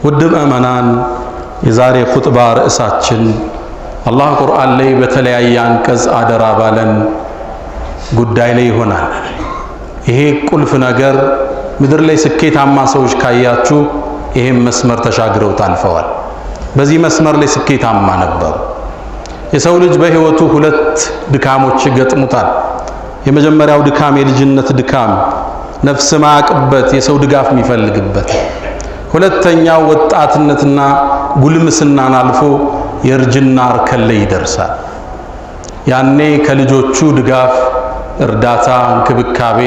ውድ ምእመናን የዛሬ ኹጥባ ርዕሳችን አላህ ቁርአን ላይ በተለያየ አንቀጽ አደራ ባለን ጉዳይ ላይ ይሆናል። ይሄ ቁልፍ ነገር ምድር ላይ ስኬታማ ሰዎች ካያችሁ ይሄን መስመር ተሻግረው ታልፈዋል። በዚህ መስመር ላይ ስኬታማ ነበሩ። የሰው ልጅ በህይወቱ ሁለት ድካሞች ይገጥሙታል። የመጀመሪያው ድካም የልጅነት ድካም፣ ነፍስ ማቅበት የሰው ድጋፍ የሚፈልግበት። ሁለተኛው ወጣትነትና ጉልምስናን አልፎ የእርጅና እርከን ላይ ይደርሳል። ያኔ ከልጆቹ ድጋፍ፣ እርዳታ፣ እንክብካቤ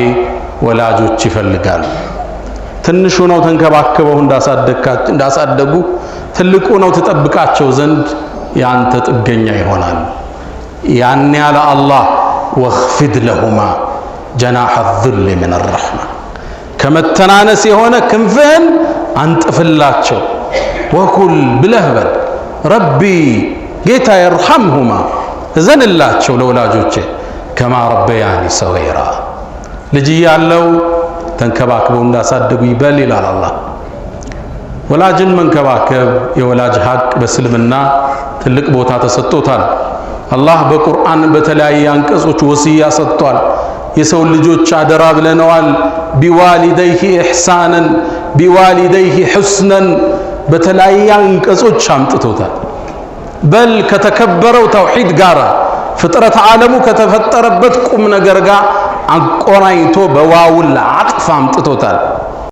ወላጆች ይፈልጋሉ። ትንሹ ነው ተንከባከበው እንዳሳደጉ ትልቁ ነው ተጠብቃቸው ዘንድ ያንተ ጥገኛ ይሆናል። ያኔ ያለ አላህ ወኽፊድ ለሁማ ጀናሐ الذل من الرحمة ከመተናነስ የሆነ ክንፍህን አንጥፍላቸው። ወኩል ብለህ በል ረቢ ጌታ ይርሐምሁማ እዘንላቸው ለወላጆቼ ከማ ረበያኒ ሰገይራ ልጅ ያለው ተንከባክበው እንዳሳደጉ ይበል ይላል አላህ። ወላጅን መንከባከብ የወላጅ ሐቅ በእስልምና ትልቅ ቦታ ተሰጥቶታል። አላህ በቁርአን በተለያየ አንቀጾች ወሲያ ሰጥቷል። የሰው ልጆች አደራ ብለነዋል። ቢዋሊደይሂ ኢሕሳነን ቢዋሊደይሂ ሑስነን በተለያየ አንቀጾች አምጥቶታል። በል ከተከበረው ተውሂድ ጋር ፍጥረት ዓለሙ ከተፈጠረበት ቁም ነገር ጋር አቆራኝቶ በዋውል አጥፍ አምጥቶታል።